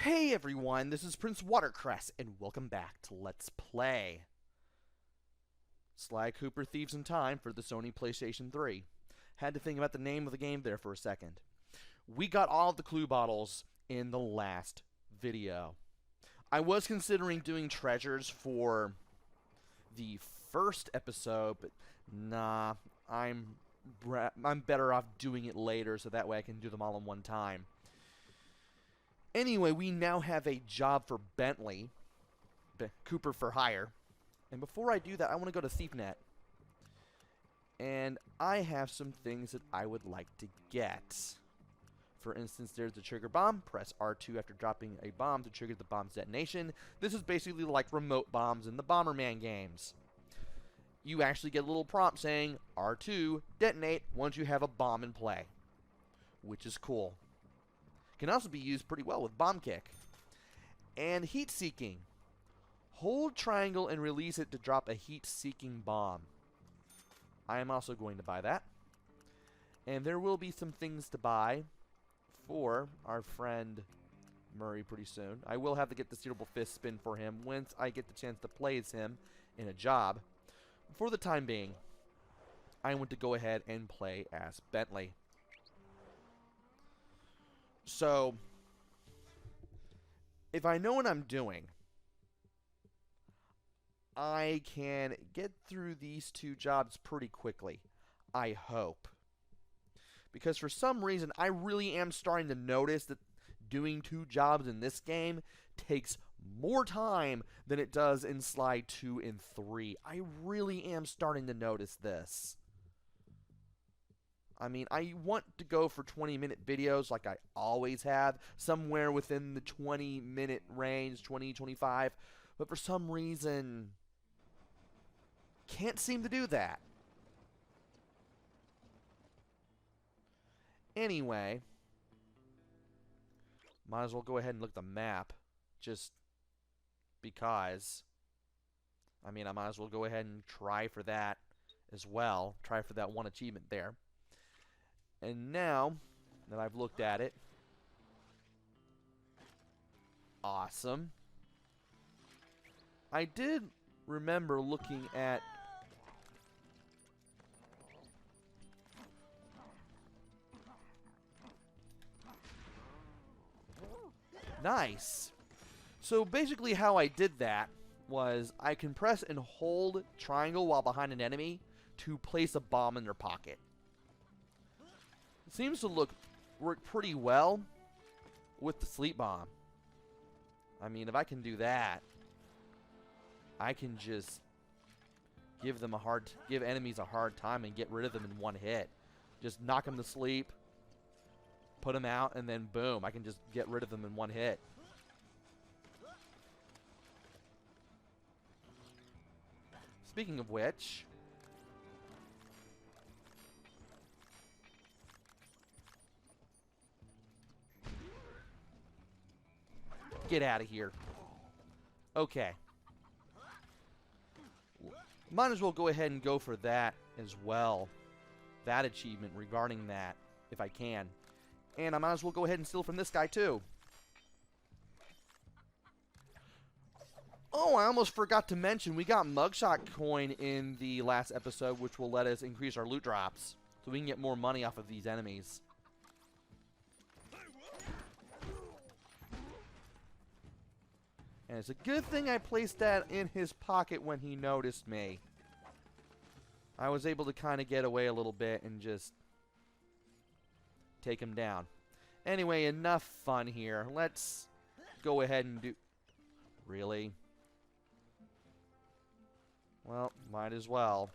Hey everyone, this is PrinceWatercress, and welcome back to Let's Play Sly Cooper Thieves in Time for the Sony PlayStation 3. Had to think about the name of the game there for a second. We got all of the clue bottles in the last video. I was considering doing treasures for the first episode, but nah, I'm better off doing it later so that way I can do them all in one time. Anyway, we now have a job for Bentley, Cooper for hire. And before I do that, I want to go to ThiefNet. And I have some things that I would like to get. For instance, there's the trigger bomb. Press R2 after dropping a bomb to trigger the bomb's detonation. This is basically like remote bombs in the Bomberman games. You actually get a little prompt saying R2 detonate once you have a bomb in play, which is cool. Can also be used pretty well with bomb kick. And heat seeking. Hold triangle and release it to drop a heat seeking bomb. I am also going to buy that. And there will be some things to buy for our friend Murray pretty soon. I will have to get the steerable fist spin for him once I get the chance to play as him in a job. For the time being, I want to go ahead and play as Bentley. So, if I know what I'm doing, I can get through these two jobs pretty quickly. I hope. Because for some reason, I really am starting to notice that doing two jobs in this game takes more time than it does in Sly 2 and 3. I really am starting to notice this. I mean, I want to go for 20-minute videos like I always have, somewhere within the 20-minute range, 20, 25, but for some reason, can't seem to do that. Anyway, might as well go ahead and look at the map, just because. I mean, I might as well go ahead and try for that as well, try for that one achievement there. And now that I've looked at it, awesome. I did remember looking at nice. So basically how I did that was I can press and hold triangle while behind an enemy to place a bomb in their pocket. It seems to work pretty well with the sleep bomb. I mean, if I can do that, I can just give enemies a hard time and get rid of them in one hit. Just knock them to sleep, put them out, and then boom, I can just get rid of them in one hit. Speaking of which, get out of here. Okay. Might as well go ahead and go for that as well. That achievement regarding that, if I can. And I might as well go ahead and steal from this guy too. Oh, I almost forgot to mention, we got mugshot coin in the last episode, which will let us increase our loot drops. So we can get more money off of these enemies. And it's a good thing I placed that in his pocket when he noticed me. I was able to kind of get away a little bit and just take him down. Anyway, enough fun here. Let's go ahead and do... Really? Well, might as well.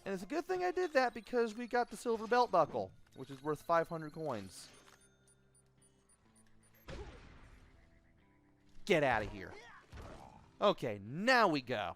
And it's a good thing I did that because we got the silver belt buckle, which is worth 500 coins. Get out of here. Okay, now we go.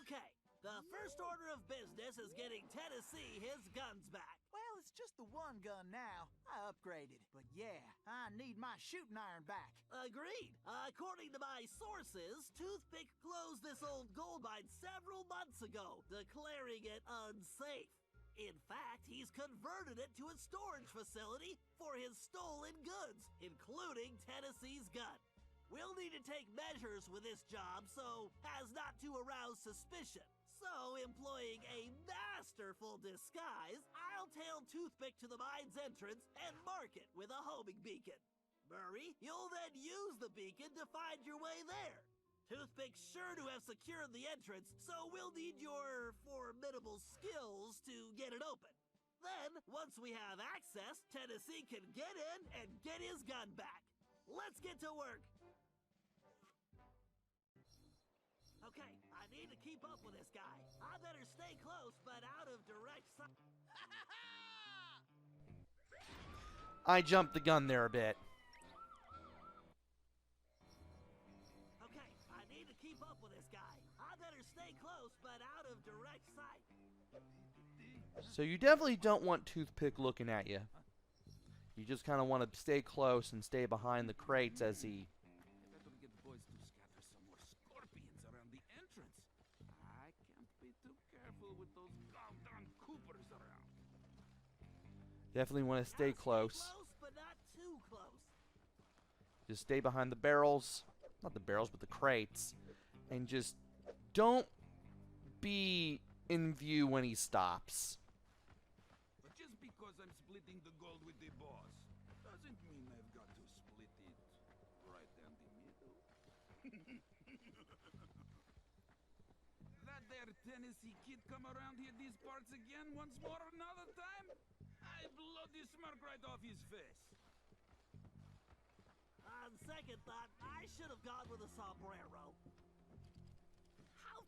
Okay, the first order of business is getting Tennessee his guns back. Well, it's just the one gun now. I upgraded. But yeah, I need my shooting iron back. Agreed. According to my sources, Toothpick closed this old gold mine several months ago, declaring it unsafe. In fact, he's converted it to a storage facility for his stolen goods, including Tennessee's gun. We'll need to take measures with this job so as not to arouse suspicion. So, employing a masterful disguise, I'll tail Toothpick to the mine's entrance and mark it with a homing beacon. Murray, you'll then use the beacon to find your way there. Toothpick's sure to have secured the entrance, so we'll need your formidable skills to get it open. Then, once we have access, Tennessee can get in and get his gun back. Let's get to work. Okay, I need to keep up with this guy. I better stay close, but out of direct sight. I jumped the gun there a bit. Okay, I need to keep up with this guy. I better stay close, but out of direct sight. So you definitely don't want Toothpick looking at you. You just kind of want to stay close and stay behind the crates as he... Better get the boys to scatter some more scorpions around the entrance. I can't be too careful with those goddamn Coopers around. Definitely want to stay close. Close, but not too close. Just stay behind the barrels. Not the barrels, but the crates. And just don't be in view when he stops. But just because I'm splitting the gold with the boss, doesn't mean I've got to split it right down the middle. That there Tennessee kid come around here these parts again once more another time? I blow the smirk right off his face. On second thought, I should have gone with a sombrero. How?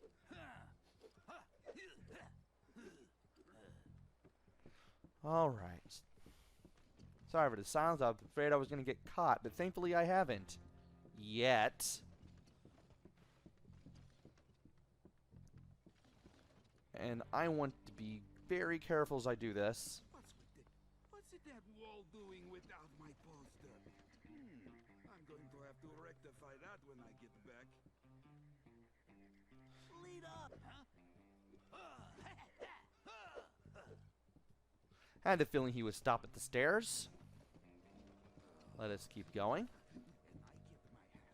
Alright. Sorry for the silence. I was afraid I was going to get caught, but thankfully I haven't. Yet. And I want to be very careful as I do this. What's that wall doing without my poster? I'm going to have to rectify that when I get back. Lead up, huh? I had the feeling he would stop at the stairs. Let us keep going. And I get my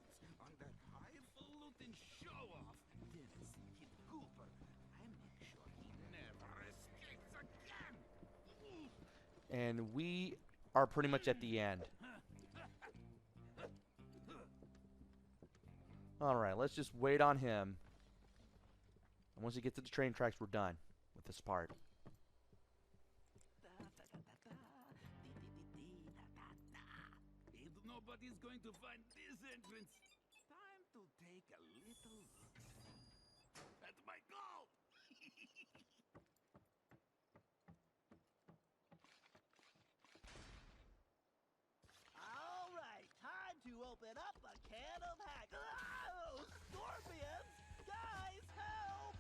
hands on that highfalutin show-off, Tennessee Kid Cooper. I make sure he never escapes again. And we are pretty much at the end. Alright, let's just wait on him. And once he gets to the train tracks, we're done with this part. If nobody's going to find this entrance, time to take a little look. That's my goal! All right, time to open up a can of hack. Oh, scorpions! Guys, help!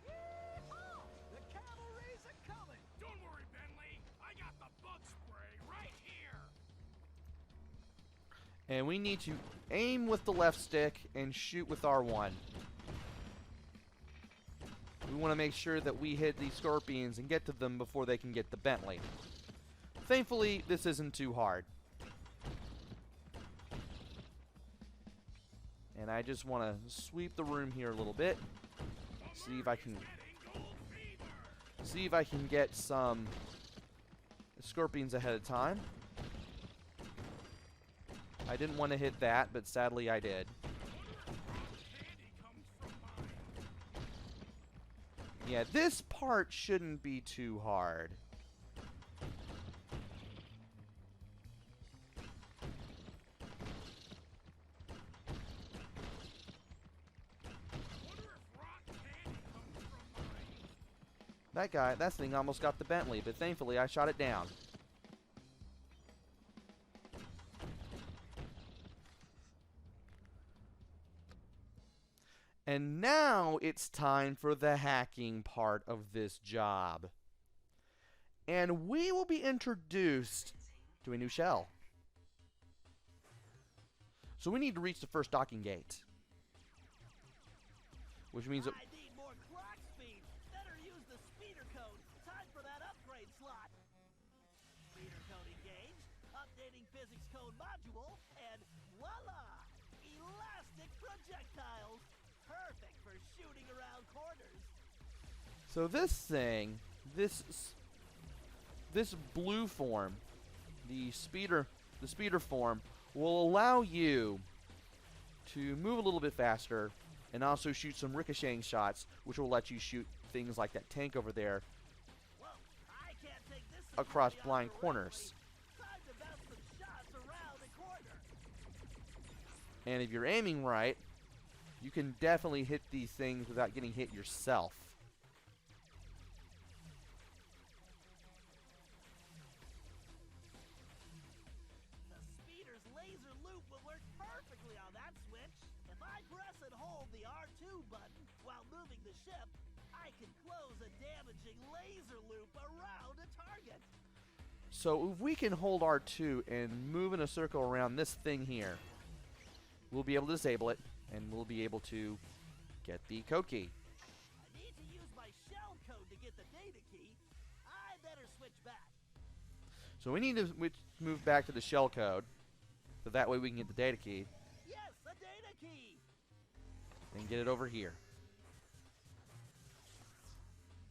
Yeehaw! The cavalry's a-coming! Don't worry, Bentley. I got the bug spray right here. And we need to aim with the left stick and shoot with R1. We want to make sure that we hit these scorpions and get to them before they can get the Bentley. Thankfully, this isn't too hard. And I just want to sweep the room here a little bit. See if I can get some scorpions ahead of time. I didn't want to hit that, but sadly I did. Yeah, this part shouldn't be too hard. That thing almost got the Bentley, but thankfully I shot it down. And now it's time for the hacking part of this job. And we will be introduced to a new shell. So we need to reach the first docking gate. Which means that... I need more clock speed. Better use the speeder code. Time for the speeder code engaged, updating physics code module, and voila! Elastic projectiles! Perfect for shooting around corners. So this thing, this blue form, the speeder form, will allow you to move a little bit faster and also shoot some ricocheting shots, which will let you shoot things like that tank over there Whoa, I can't take this across security blind out corners. correctly. Time to bounce some shots around the corner. And if you're aiming right, you can definitely hit these things without getting hit yourself. The speeder's laser loop will work perfectly on that switch. If I press and hold the R2 button while moving the ship, I can close a damaging laser loop around a target. So if we can hold R2 and move in a circle around this thing here, we'll be able to disable it, and we'll be able to get the code key. I need to use my shell code to get the data key. I better switch back. So we need to move back to the shell code, so that way we can get the data key Yes, the data key. and get it over here.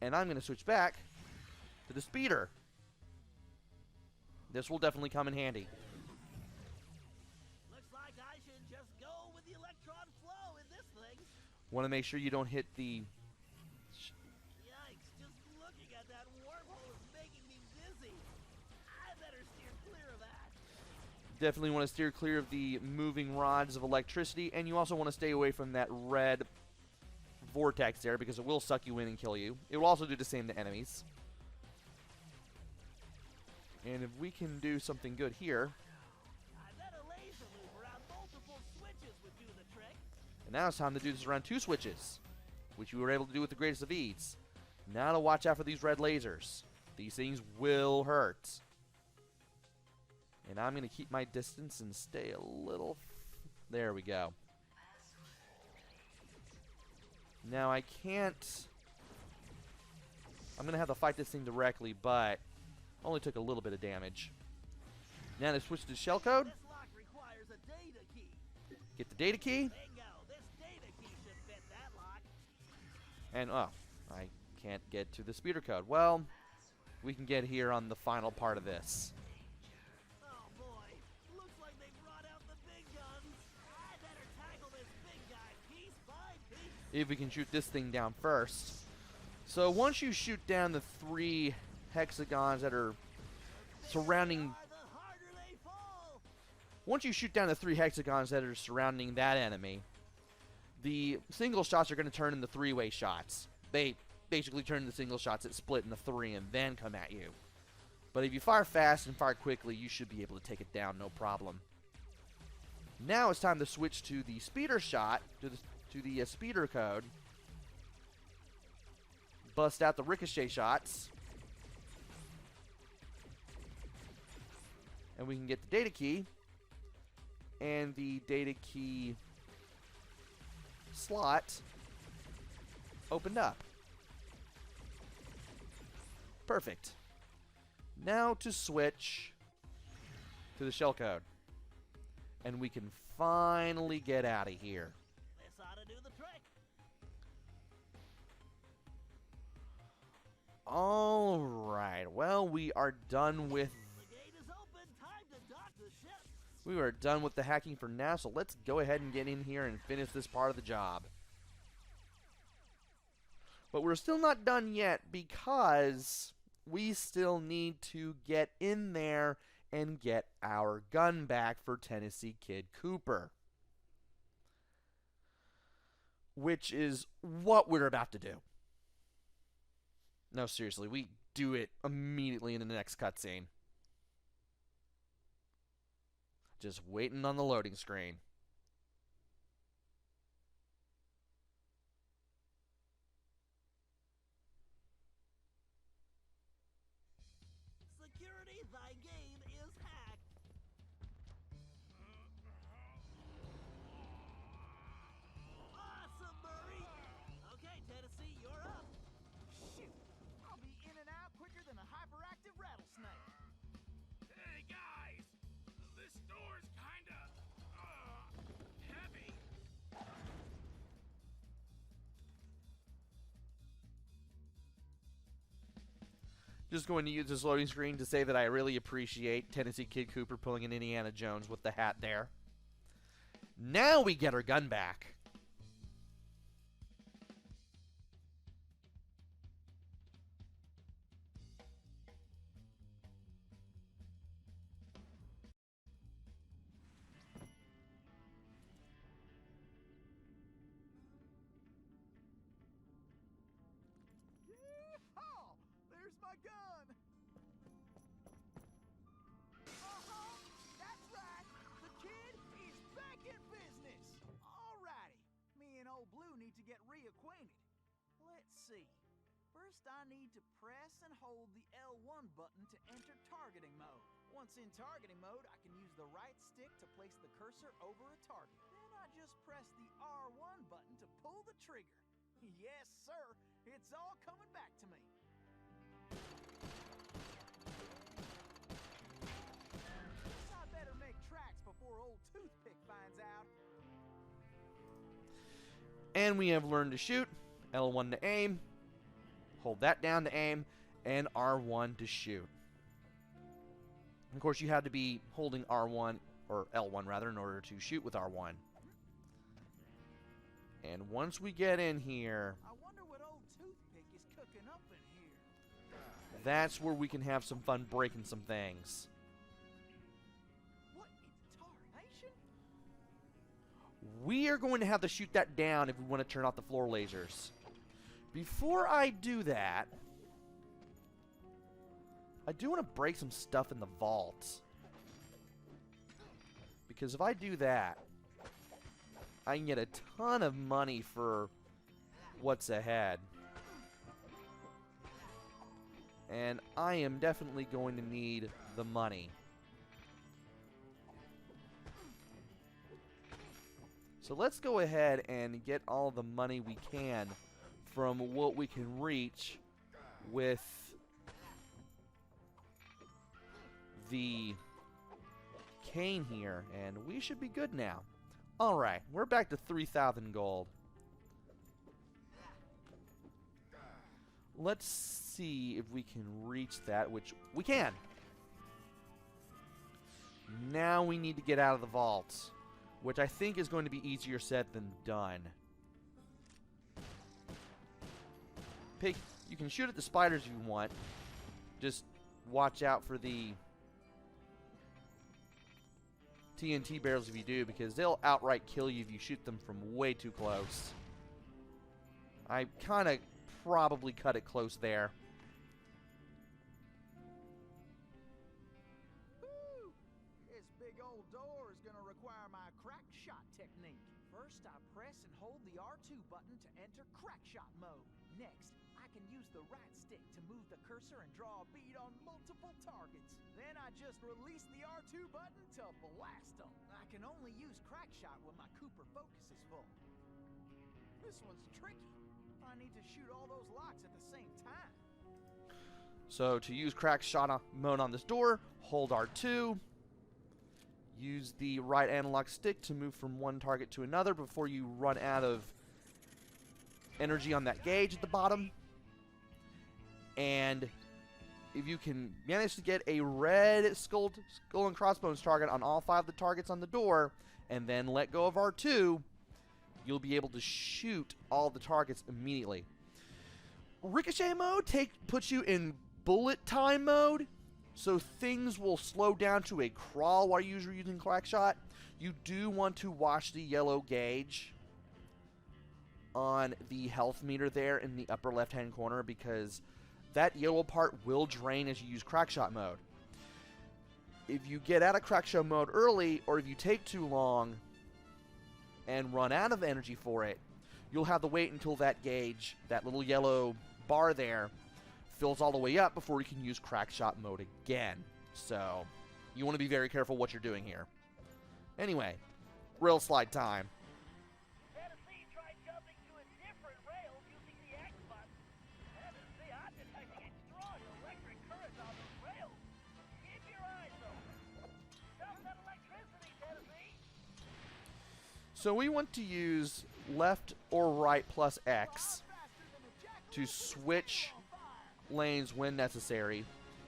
And I'm going to switch back to the speeder. This will definitely come in handy. Looks like I should just go with the electron flow in this thing. Want to make sure you don't hit the... Yikes, just looking at that wormhole is making me dizzy. I better steer clear of that. Definitely want to steer clear of the moving rods of electricity, and you also want to stay away from that red vortex there because it will suck you in and kill you. It will also do the same to enemies. And if we can do something good here, I bet a laser loop around multiple switches would do the trick. and now it's time to do this around 2 switches, which we were able to do with the greatest of ease. Now to watch out for these red lasers. These things will hurt. And I'm going to keep my distance and stay a little... There we go. Now I can't... I'm going to have to fight this thing directly, but only took a little bit of damage. Now to switch to shell code. This lock requires a data key. Get the data key. Bingo, this data key should fit that lock. And, oh, I can't get to the speeder code. Well, we can get here on the final part of this. Oh boy, looks like they brought out the big guns. I better tackle this big guy piece by piece. If we can shoot this thing down first. So once you shoot down the 3 hexagons that are surrounding... The harder they fall. Once you shoot down the 3 hexagons that are surrounding that enemy, the single shots are going to turn into 3-way shots. They basically turn into single shots that split into 3 and then come at you. But if you fire fast and fire quickly, you should be able to take it down, no problem. Now it's time to switch to the speeder shot, to the speeder code. Bust out the ricochet shots. And we can get the data key. And the data key slot opened up. Perfect. Now to switch to the shell code. And we can finally get out of here. This ought to do the trick. Alright, well, we are done with... The gate is open. Time to dock the ship. We are done with the hacking for now, so let's go ahead and get in here and finish this part of the job. But we're still not done yet because we still need to get in there and get our gun back for Tennessee Kid Cooper. Which is what we're about to do. No, seriously, we do it immediately in the next cutscene. Just waiting on the loading screen. Security, thy game is hacked. Awesome, Murray. Okay, Tennessee, you're up. Shoot! I'll be in and out quicker than a hyperactive rattlesnake. Just going to use this loading screen to say that I really appreciate Tennessee Kid Cooper pulling an Indiana Jones with the hat there. Now we get our gun back. Yeehaw! There's my gun! That's right! The kid is back in business! Alrighty, me and old Blue need to get reacquainted. Let's see. First I need to press and hold the L1 button to enter targeting mode. Once in targeting mode, I can use the right stick to place the cursor over a target. Then I just press the R1 button to pull the trigger. Yes, sir! It's all coming back to me. Guess I better make tracks before old Toothpick finds out. And we have learned to shoot. L1 to aim. Hold that down to aim. And R1 to shoot. Of course, you have to be holding R1, or L1 rather, in order to shoot with R1. And once we get in here, I wonder what old Toothpick is cooking up in here. that's where we can have some fun breaking some things. What in tarnation? We are going to have to shoot that down if we want to turn off the floor lasers. Before I do that, I do want to break some stuff in the vault. Because if I do that, I can get a ton of money for what's ahead. And I am definitely going to need the money. So let's go ahead and get all the money we can from what we can reach with the cane here, and we should be good now. Alright, we're back to 3,000 gold. Let's see if we can reach that, which we can. Now we need to get out of the vault, which I think is going to be easier said than done. Pig, you can shoot at the spiders if you want. Just watch out for the TNT barrels if you do, because they'll outright kill you if you shoot them from way too close. I kind of probably cut it close there. Woo! This big old door is gonna require my crack shot technique. First, I press and hold the R2 button to enter crack shot mode. Next, I can use the right stick to move the cursor and draw a bead on multiple targets. Then I just release the R2 button to blast them. I can only use crack shot when my Cooper focus is full. This one's tricky. I need to shoot all those locks at the same time. So to use crack shot mode on this door, hold R2. Use the right analog stick to move from one target to another before you run out of energy on that gauge at the bottom. And if you can manage to get a red skull and crossbones target on all 5 of the targets on the door, and then let go of R2, you'll be able to shoot all the targets immediately. Ricochet mode puts you in bullet time mode, so things will slow down to a crawl while you're using crack shot. You do want to watch the yellow gauge on the health meter there in the upper left hand corner, because that yellow part will drain as you use crack shot mode. If you get out of crack shot mode early, or if you take too long and run out of energy for it, you'll have to wait until that gauge, that little yellow bar there, fills all the way up before you can use crack shot mode again. So you want to be very careful what you're doing here. Anyway, rail slide time. Tennessee tried jumping to a different rail using the X button. Tennessee, I'm detecting a strong electric current on those rails. Keep your eyes open. Stop that electricity, Tennessee. So we want to use left or right plus X to switch lanes when necessary,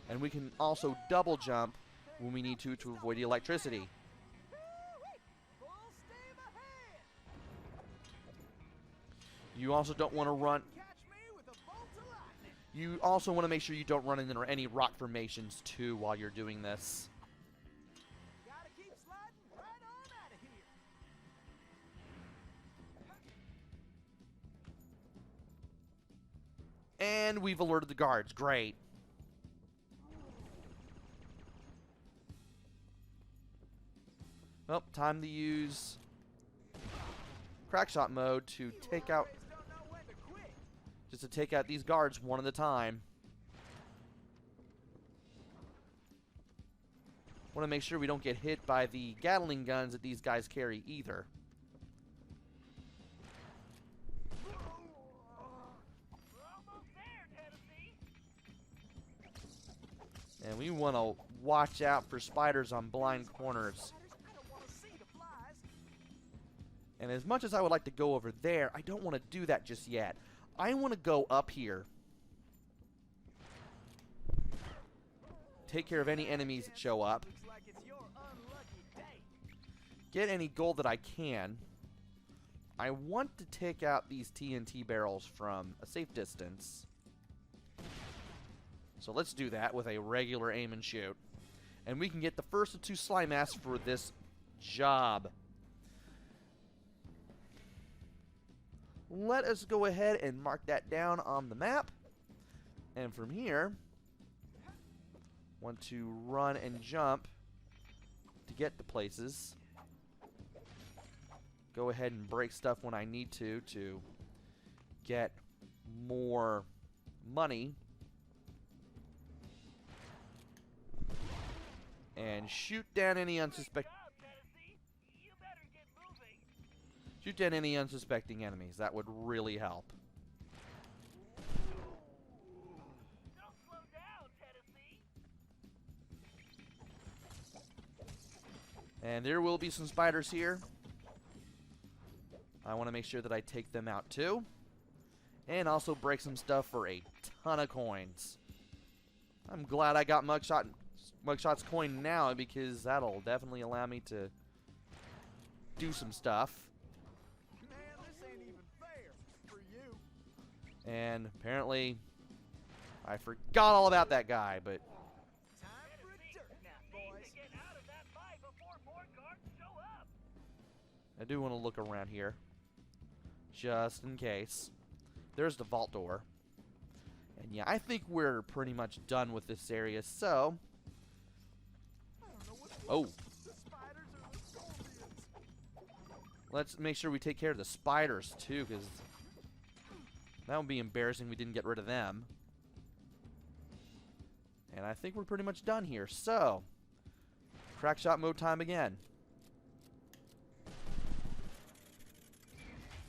and we can also double jump when we need to avoid the electricity. Full steam ahead! You also don't want to run. Catch me with a bolt of lightning! You also want to make sure you don't run into any rock formations too while you're doing this. Gotta keep sliding right on out of here! And we've alerted the guards. Great. Well, time to use crackshot mode to take out, Always don't know when to quit. just to take out these guards one at a time. Want to make sure we don't get hit by the Gatling guns that these guys carry either. We're almost there, Tennessee. And we want to watch out for spiders on blind corners. Spiders, I don't want to see the flies. And as much as I would like to go over there, I don't want to do that just yet. I want to go up here. Take care of any enemies that show up. Looks like it's your unlucky day. Get any gold that I can. I want to take out these TNT barrels from a safe distance. So let's do that with a regular aim and shoot. And we can get the first of 2 slime masks for this job. Let us go ahead and mark that down on the map. And from here, want to run and jump to get to places. Go ahead and break stuff when I need to get more money. And shoot down any unsuspecting. You better get moving. Shoot down any unsuspecting enemies. That would really help. Don't slow down, Tennessee. And there will be some spiders here. I want to make sure that I take them out too. And also break some stuff for a ton of coins. I'm glad I got Mugshot's coin now, because that'll definitely allow me to do some stuff. Man, this ain't even fair for you. And apparently I forgot all about that guy, but Time for a dirt nap, Need boys. to get out of that fight before more guards show up. I do want to look around here just in case. There's the vault door. And yeah, I think we're pretty much done with this area, so I don't know what's oh, worse, the spiders or the scorpions. let's make sure we take care of the spiders too, because that would be embarrassing we didn't get rid of them. And I think we're pretty much done here, so crackshot mode time again.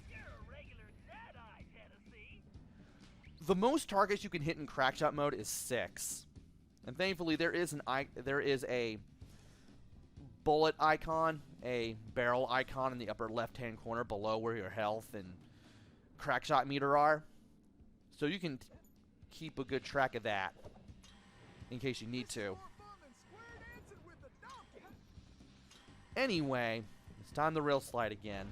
You're a regular dead-eye, Tennessee. The most targets you can hit in crackshot mode is 6. And thankfully there is a bullet icon, a barrel icon in the upper left-hand corner below where your health and crackshot meter are. So you can keep a good track of that in case you need to. More fun than square dancing with the donkey. Anyway, it's time to rail slide again.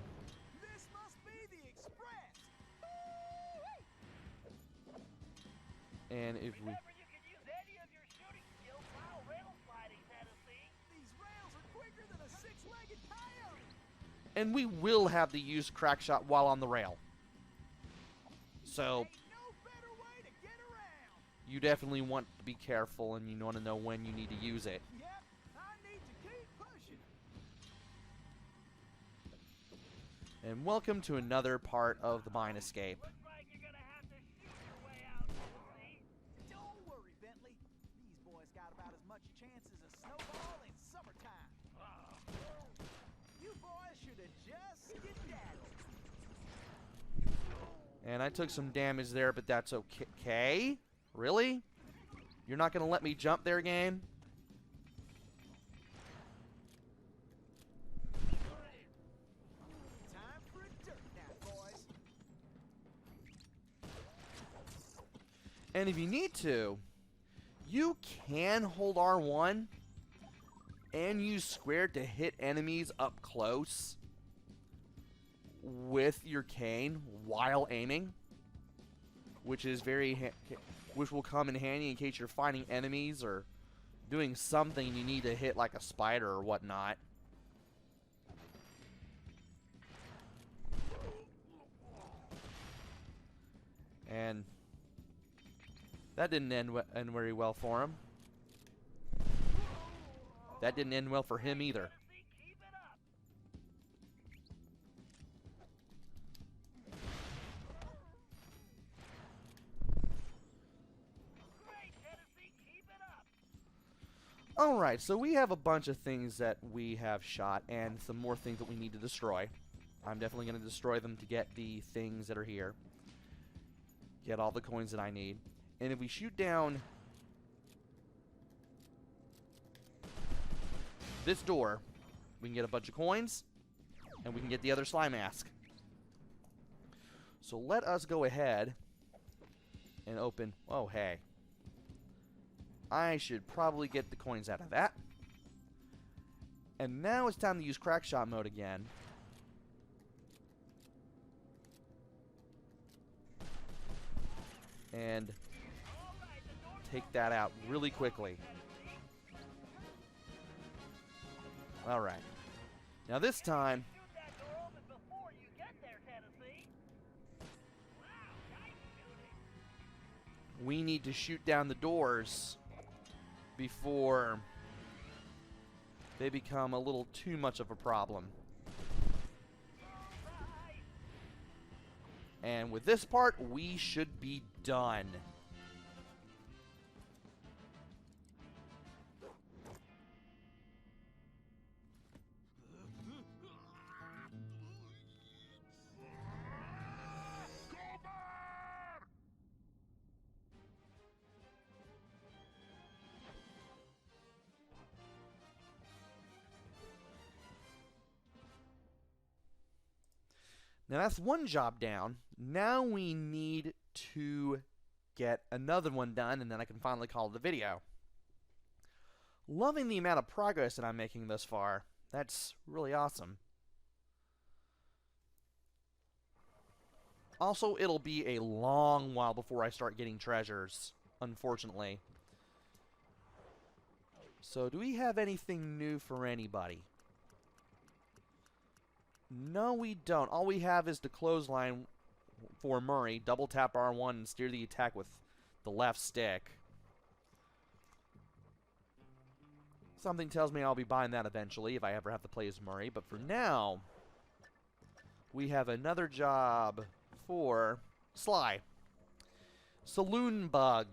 This must be the express. And if we Remember, you can use any of your shooting skills while rail sliding, Tennessee. These rails are quicker than a 6-legged coyote. and we will have to use crackshot while on the rail. So Ain't no better way to get around. you definitely want to be careful, and you want to know when you need to use it. Yep, I need to keep pushing. And welcome to another part of the mine escape. Looks like you're gonna have to shoot your way out, Tennessee. Don't worry, Bentley. These boys got about as much chance as a snowball in summertime. You boys should have just skedaddled. And I took some damage there, but that's okay. Really? You're not going to let me jump there, game? Time for a dirt nap, boys. And if you need to, you can hold R1 and use square to hit enemies up close with your cane while aiming, which is which will come in handy in case you're fighting enemies or doing something you need to hit like a spider or whatnot. And that didn't end very well for him. That didn't end well for him either. Alright, so we have a bunch of things that we have shot and some more things that we need to destroy. I'm definitely going to destroy them to get the things that are here. Get all the coins that I need. And if we shoot down this door, we can get a bunch of coins and we can get the other slime mask. So let us go ahead and open... Oh, hey. I should probably get the coins out of that. And now it's time to use crack shot mode again. And take that out really quickly. Alright. Now this time... we need to shoot down the doors before they become a little too much of a problem. And with this part, we should be done. Now that's one job down. Now we need to get another one done, and then I can finally call it a video. Loving the amount of progress that I'm making thus far. That's really awesome. Also, it'll be a long while before I start getting treasures, unfortunately. So, do we have anything new for anybody? No, we don't. All we have is the clothesline for Murray. Double tap R1 and steer the attack with the left stick. Something tells me I'll be buying that eventually if I ever have to play as Murray. But for now, we have another job for Sly. Saloon Bug.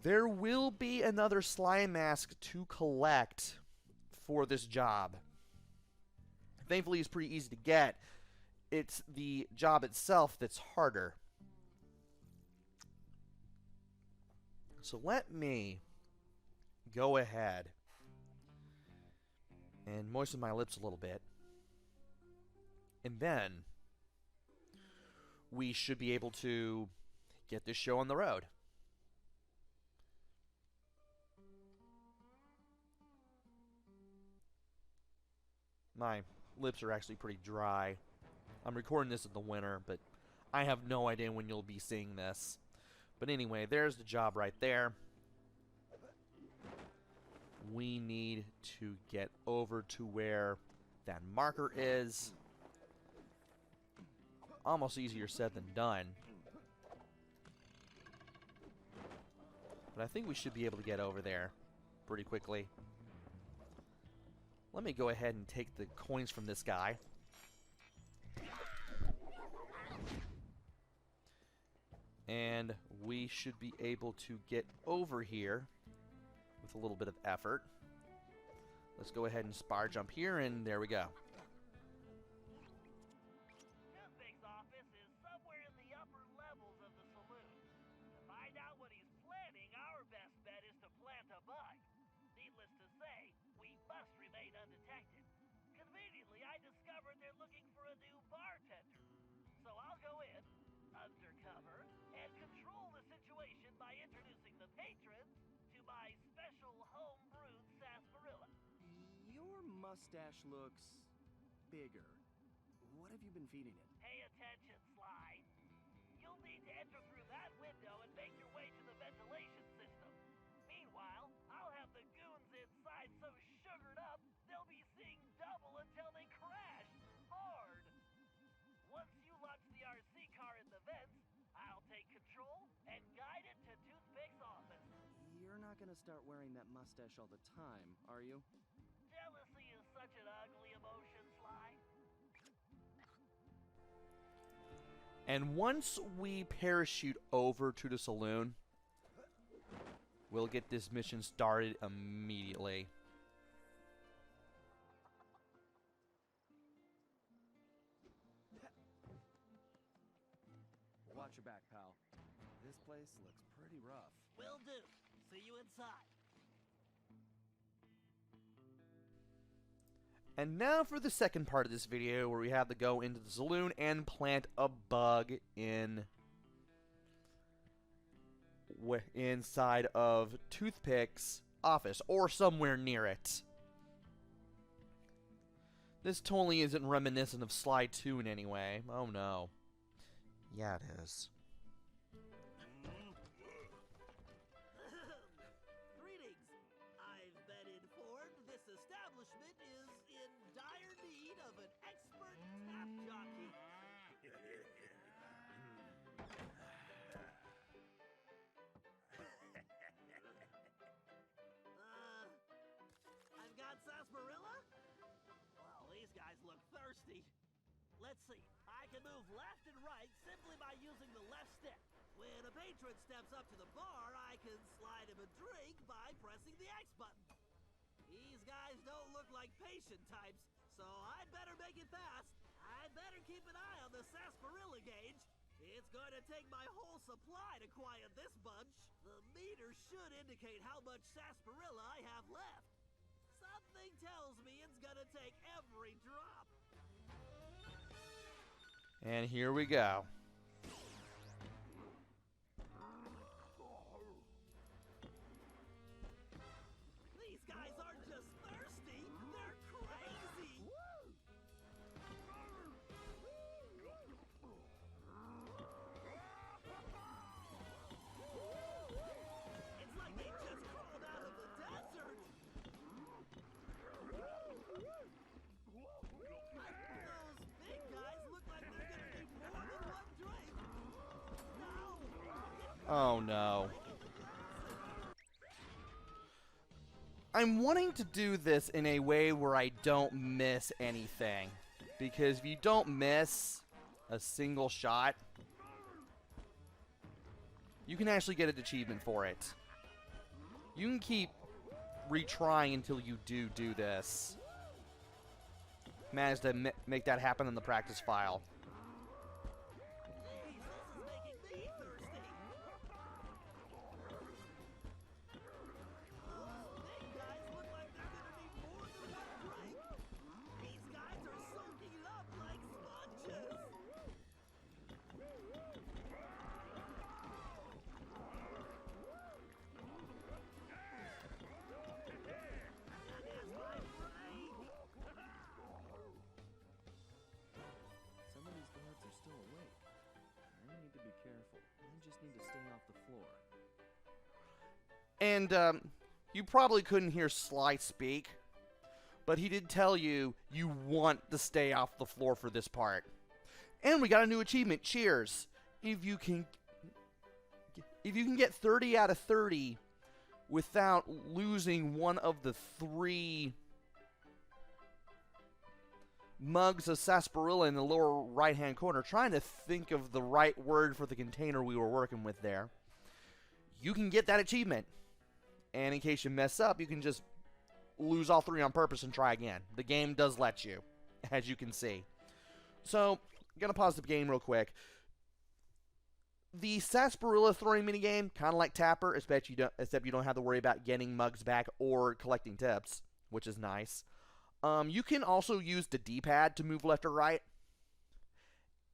There will be another slime mask to collect for this job. Thankfully, it's pretty easy to get. It's the job itself that's harder. So let me go ahead and moisten my lips a little bit. And then we should be able to get this show on the road. My lips are actually pretty dry. I'm recording this in the winter, but I have no idea when you'll be seeing this. But anyway, there's the job right there. We need to get over to where that marker is. Almost easier said than done. But I think we should be able to get over there pretty quickly. Let me go ahead and take the coins from this guy. And we should be able to get over here with a little bit of effort. Let's go ahead and spire jump here, and there we go. Toothpick's office is somewhere in the upper levels of the saloon. To find out what he's planning, our best bet is to plant a bug. Needless to say, we must remain undetected. Conveniently, I discovered they're looking for a new bartender. So I'll go in, undercover, mustache looks bigger. What have you been feeding it? Pay attention, Sly. You'll need to enter through that window and make your way to the ventilation system. Meanwhile, I'll have the goons inside so sugared up they'll be seeing double until they crash hard. Once you launch the RC car in the vents, I'll take control and guide it to Toothpick's office. You're not gonna start wearing that mustache all the time, are you? Jealousy is such an ugly emotion, Sly. And once we parachute over to the saloon, we'll get this mission started immediately. Watch your back, pal. This place looks pretty rough. Will do. See you inside. And now for the second part of this video, where we have to go into the saloon and plant a bug inside of Toothpick's office, or somewhere near it. This totally isn't reminiscent of Sly 2 in any way. Oh no. Yeah, it is. Greetings. I've been informed this establishment is in dire need of an expert tap jockey. I've got sarsaparilla? Well, these guys look thirsty. Let's see. I can move left and right simply by using the left stick. When a patron steps up to the bar, I can slide him a drink by pressing the X button. These guys don't look like patient types, so I'd better make it fast. I'd better keep an eye on the sarsaparilla gauge. It's going to take my whole supply to quiet this bunch. The meter should indicate how much sarsaparilla I have left. Something tells me it's going to take every drop. And here we go. These guys aren't just thirsty, they're crazy! It's like they just crawled out of the desert! Those big guys look like they're gonna need more than one drink! No! Oh no. I'm wanting to do this in a way where I don't miss anything. Because if you don't miss a single shot, you can actually get an achievement for it. You can keep retrying until you do this. Managed to make that happen in the practice file. Jeez, this is making me thirsty! Those big guys look like they're gonna need more than one drink! These guys are soaking it up like sponges! That is my brain! Some of these guards are still awake. I need to be careful. I just need to stay off the floor. And you probably couldn't hear Sly speak, but he did tell you you want to stay off the floor for this part. And we got a new achievement. Cheers! If you can get 30 out of 30 without losing one of the 3 mugs of sarsaparilla in the lower right-hand corner, trying to think of the right word for the container we were working with there, you can get that achievement. And in case you mess up, you can just lose all 3 on purpose and try again. The game does let you, as you can see. So, I'm going to pause the game real quick. The sarsaparilla throwing minigame, kind of like Tapper, except you don't have to worry about getting mugs back or collecting tips, which is nice. You can also use the D-pad to move left or right.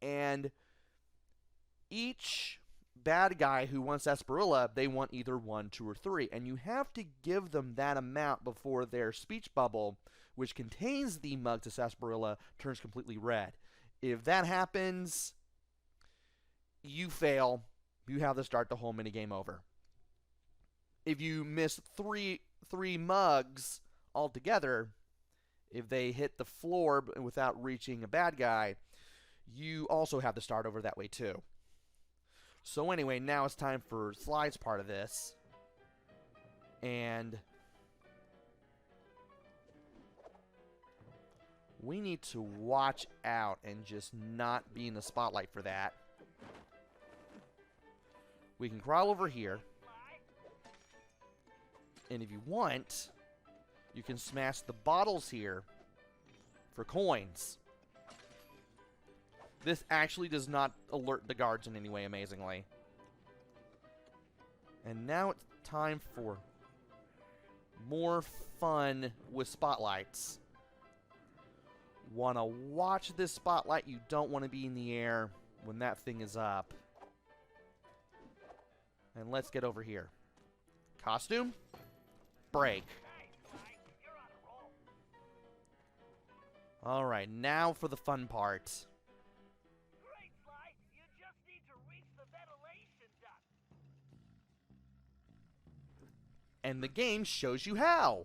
And each bad guy who wants sarsaparilla, they want either 1, 2, or 3. And you have to give them that amount before their speech bubble, which contains the mug to sarsaparilla, turns completely red. If that happens, you fail. You have to start the whole minigame over. If you miss three mugs altogether, if they hit the floor without reaching a bad guy, you also have to start over that way too. So anyway, now it's time for Sly's part of this. And we need to watch out and just not be in the spotlight for that. We can crawl over here. And if you want, you can smash the bottles here for coins. This actually does not alert the guards in any way, amazingly. And now it's time for more fun with spotlights. Want to watch this spotlight. You don't want to be in the air when that thing is up. And let's get over here. Costume. Break. Alright, now for the fun part. Great, Sly. You just need to reach the ventilation duct. And the game shows you how.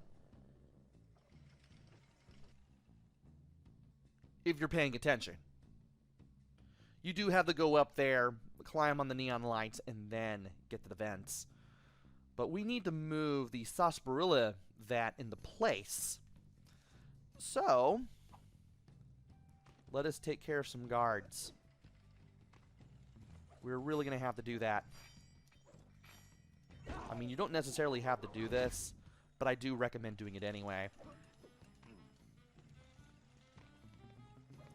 If you're paying attention. You do have to go up there, climb on the neon lights, and then get to the vents. But we need to move the sarsaparilla vat into place. So, let us take care of some guards. We're really going to have to do that. I mean, you don't necessarily have to do this, but I do recommend doing it anyway.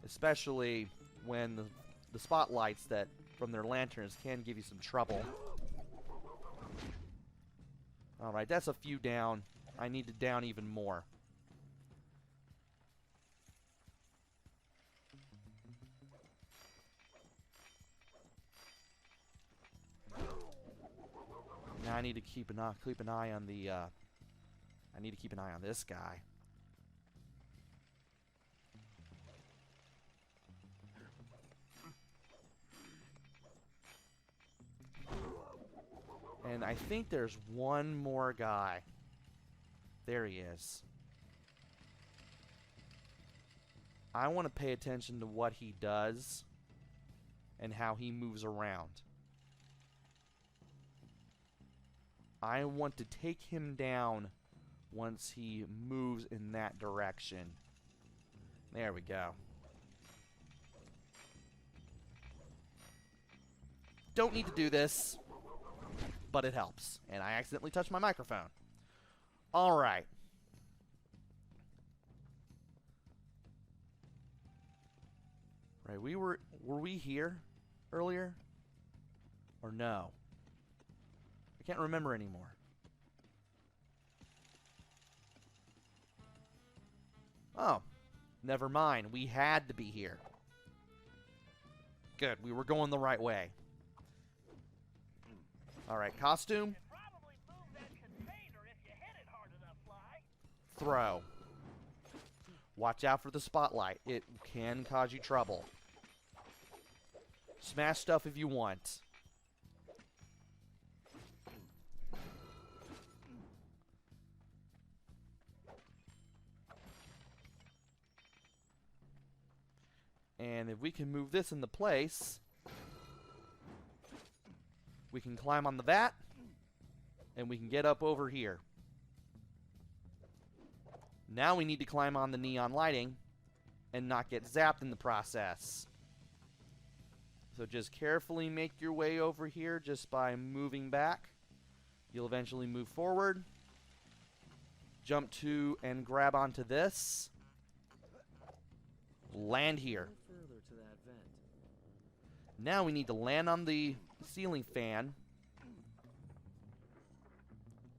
Especially when the spotlights that from their lanterns can give you some trouble. Alright, that's a few down. I need to down even more. Now I need to keep an eye on the I need to keep an eye on this guy. And I think there's one more guy. There he is. I want to pay attention to what he does and how he moves around. I want to take him down once he moves in that direction. There we go. Don't need to do this, but it helps. And I accidentally touched my microphone. Alright. Right, were we here earlier? Or no? I can't remember anymore. Oh, never mind. We had to be here. Good, we were going the right way. Alright, costume. Probably move that container if you hit it hard enough, Sly. Throw. Watch out for the spotlight. It can cause you trouble. Smash stuff if you want. And if we can move this into place, we can climb on the vat, and we can get up over here. Now we need to climb on the neon lighting and not get zapped in the process. So just carefully make your way over here just by moving back. You'll eventually move forward. Jump to and grab onto this. Land here. Further to that vent. Now we need to land on the ceiling fan.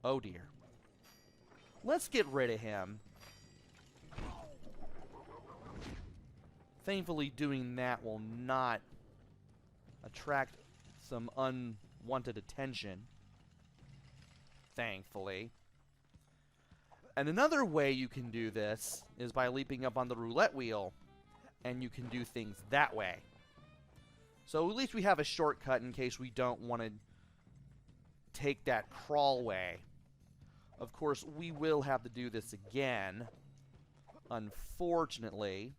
Oh dear. Let's get rid of him. Thankfully, doing that will not attract some wanted attention. Thankfully. And another way you can do this is by leaping up on the roulette wheel, and you can do things that way. So at least we have a shortcut in case we don't want to take that crawl way. Of course, we will have to do this again, unfortunately.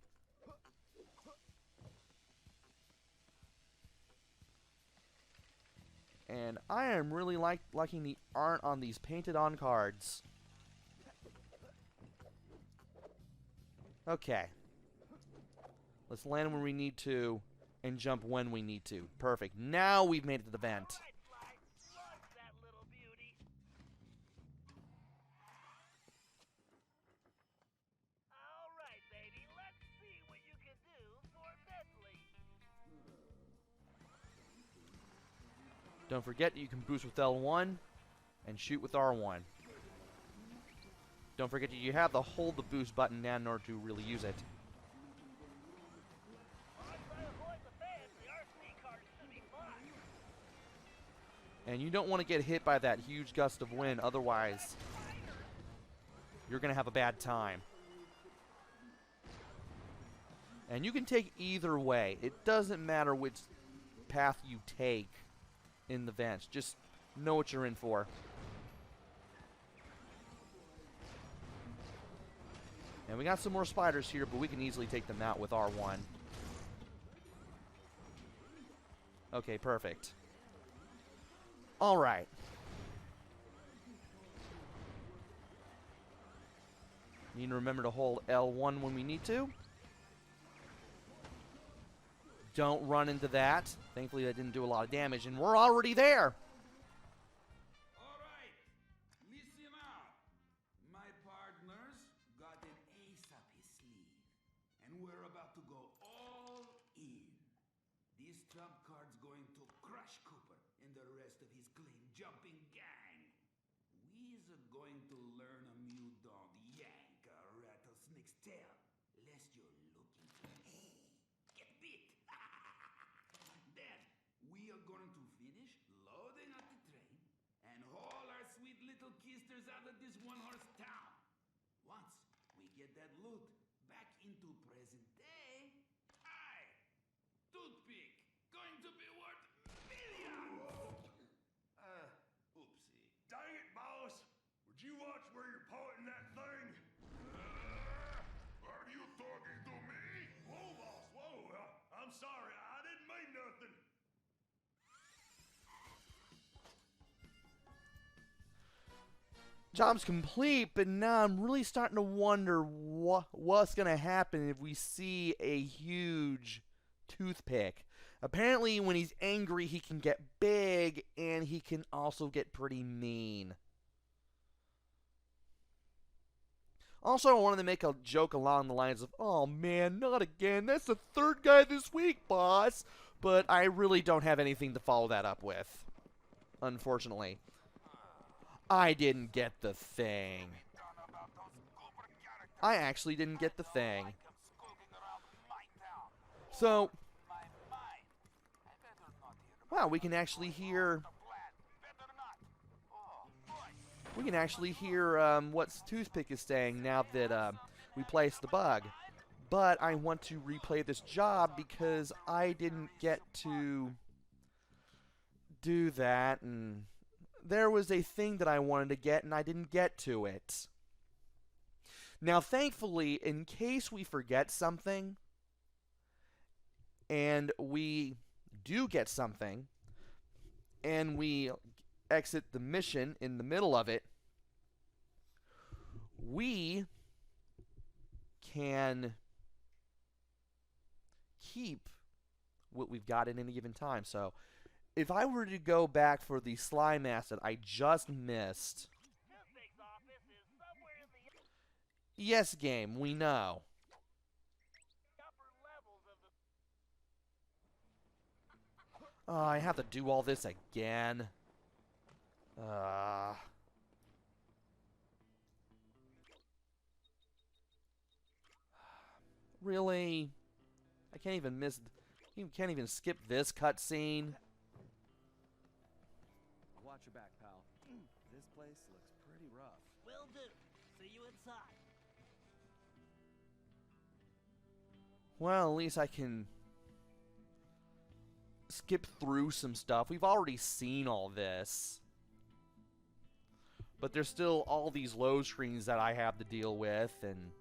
And I am really liking the art on these painted on cards. Okay. Let's land when we need to and jump when we need to. Perfect. Now we've made it to the vent. Don't forget you can boost with L1 and shoot with R1. Don't forget that you have to hold the boost button down in order to really use it. And you don't want to get hit by that huge gust of wind, otherwise you're going to have a bad time. And you can take either way. It doesn't matter which path you take in the vents. Just know what you're in for. And we got some more spiders here, but we can easily take them out with R1. Okay, perfect. Alright. Need to remember to hold L1 when we need to. Don't run into that. Thankfully, that didn't do a lot of damage, and we're already there. All right, listen up. My partner's got an ace up his sleeve, and we're about to go all in. This trump card's going to crush Cooper and the rest of his claim-jumping gang. We's going to learn 'em you don't yank a rattlesnake's tail, lest you're looking to get bit. Then, we are going to finish loading up the train and haul our sweet little kisters out of this one-horse town. Once we get that loot back into present day, Toothpick, going to be worth millions! Oopsie. Dang it, boss! Would you watch where you're pointing that thing? Are you talking to me? Whoa, boss, whoa! I'm sorry, I didn't mean nothing. Job's complete, but now I'm really starting to wonder what's going to happen if we see a huge Toothpick. Apparently, when he's angry, he can get big, and he can also get pretty mean. Also, I wanted to make a joke along the lines of, "Oh man, not again, that's the third guy this week, boss." But I really don't have anything to follow that up with, unfortunately. I didn't get the thing. I actually didn't get the thing. So, wow, we can actually hear what Toothpick is saying now that we placed the bug. But I want to replay this job because I didn't get to do that, and there was a thing that I wanted to get, and I didn't get to it. Now, thankfully, in case we forget something, and we do get something, and we exit the mission in the middle of it, we can keep what we've got at any given time. So, if I were to go back for the slime acid I just missed... Yes, game, we know. Oh, I have to do all this again. Really? I can't even skip this cutscene. Watch your back, pal. This place looks pretty rough. Will do. See you inside. Well, at least I can skip through some stuff. We've already seen all this. But there's still all these load screens that I have to deal with, and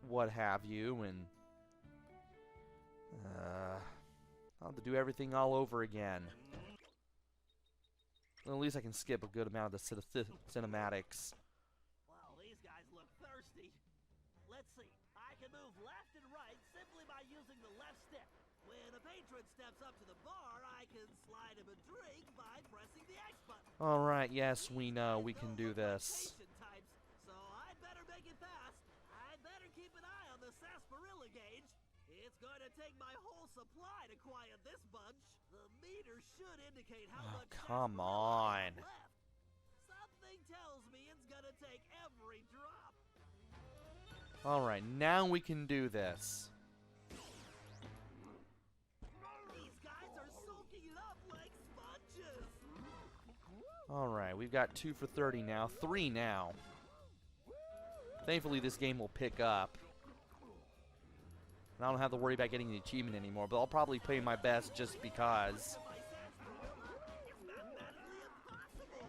what have you, and I'll have to do everything all over again. Well, at least I can skip a good amount of the cinematics. Wow, these guys look thirsty. Let's see. I can move left and right simply by using the left stick. When a patron steps up to the bar, I can slide him a drink by pressing the X button. Alright, yes, we know we can do this. Types, so I'd better make it fast. I'd better keep an eye on the sarsaparilla gauge. It's going to take my whole supply to quiet this bunch. The meter should indicate how much come sarsaparilla I on. have left. Something tells me it's going to take every drop. Alright, now we can do this. These guys are soaking it up like sponges. Alright, we've got 2 for 30 now. 3 now. Thankfully, this game will pick up. And I don't have to worry about getting the achievement anymore, but I'll probably play my best just because. It's mathematically impossible.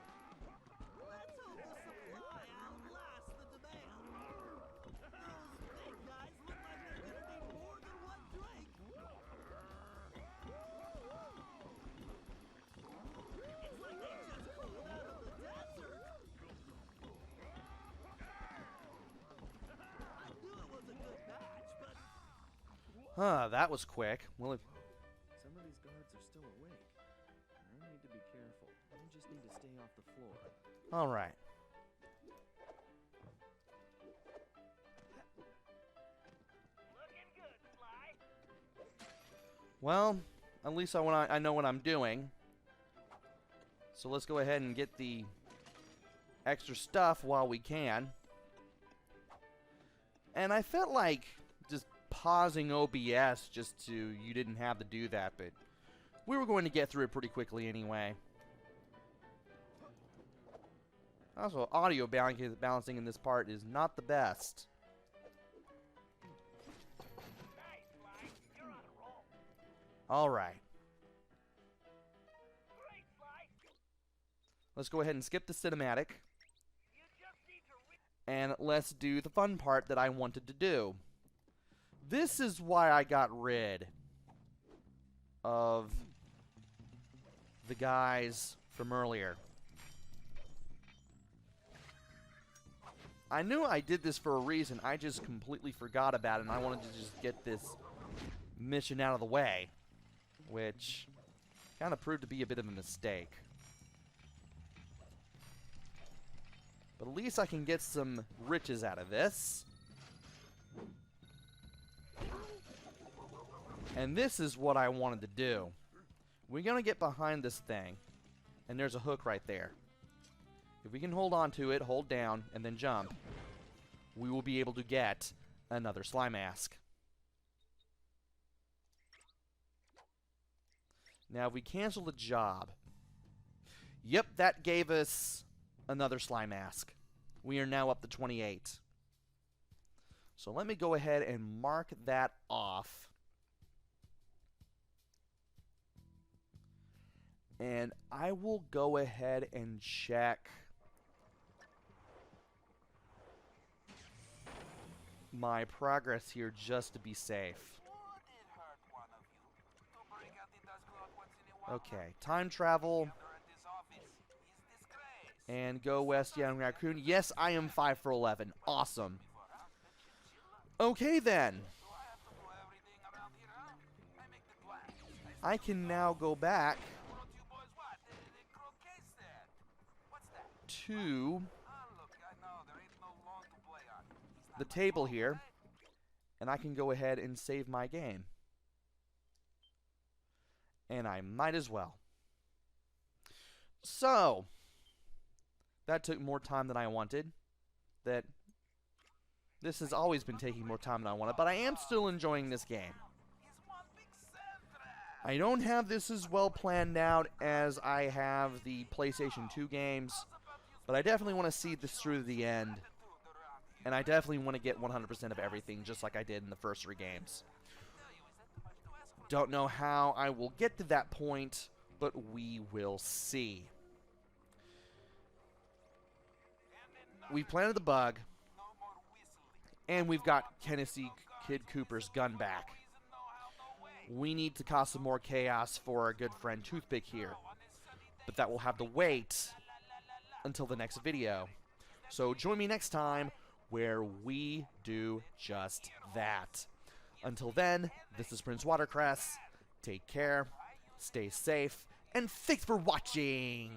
Let's hope the supply outlasts the demand. Those big guys look like they're gonna need more than one drink. It's like they just crawled out of the desert. I knew it was a good batch, but Huh, that was quick. Well, Some of these guards are still awake. I need to be careful. I just need to stay off the floor. alright. looking good, Sly. Well, at least I know what I'm doing. So let's go ahead and get the extra stuff while we can. And I felt like just pausing OBS just to, you didn't have to do that, but we were going to get through it pretty quickly anyway. Also, audio balancing in this part is not the best. Nice, Sly. You're on a roll. Alright, Great, Sly. let's go ahead and skip the cinematic. You just need to And let's do the fun part that I wanted to do. This is why I got rid of the guys from earlier. I knew I did this for a reason. I just completely forgot about it, and I wanted to just get this mission out of the way, which kind of proved to be a bit of a mistake. But at least I can get some riches out of this. And this is what I wanted to do. We're going to get behind this thing. And there's a hook right there. If we can hold on to it, hold down, and then jump, we will be able to get another slime mask. Now, if we cancel the job... Yep, that gave us another slime mask. We are now up to 28. So let me go ahead and mark that off. And I will go ahead and check my progress here just to be safe. Okay, time travel. And go west, young raccoon. Yes, I am 5 for 11. Awesome. Okay, then. I can now go back to the table here, and I can go ahead and save my game. And I might as well. So, that took more time than I wanted. This has always been taking more time than I wanted, but I am still enjoying this game. I don't have this as well planned out as I have the PlayStation 2 games, but I definitely want to see this through to the end. And I definitely want to get 100% of everything, just like I did in the first 3 games. Don't know how I will get to that point, but we will see. We've planted the bug, and we've got Tennessee Kid Cooper's gun back. We need to cause some more chaos for our good friend Toothpick here, but that will have to wait until the next video. So join me next time where we do just that. Until then, this is PrinceWatercress. Take care, stay safe, and thanks for watching!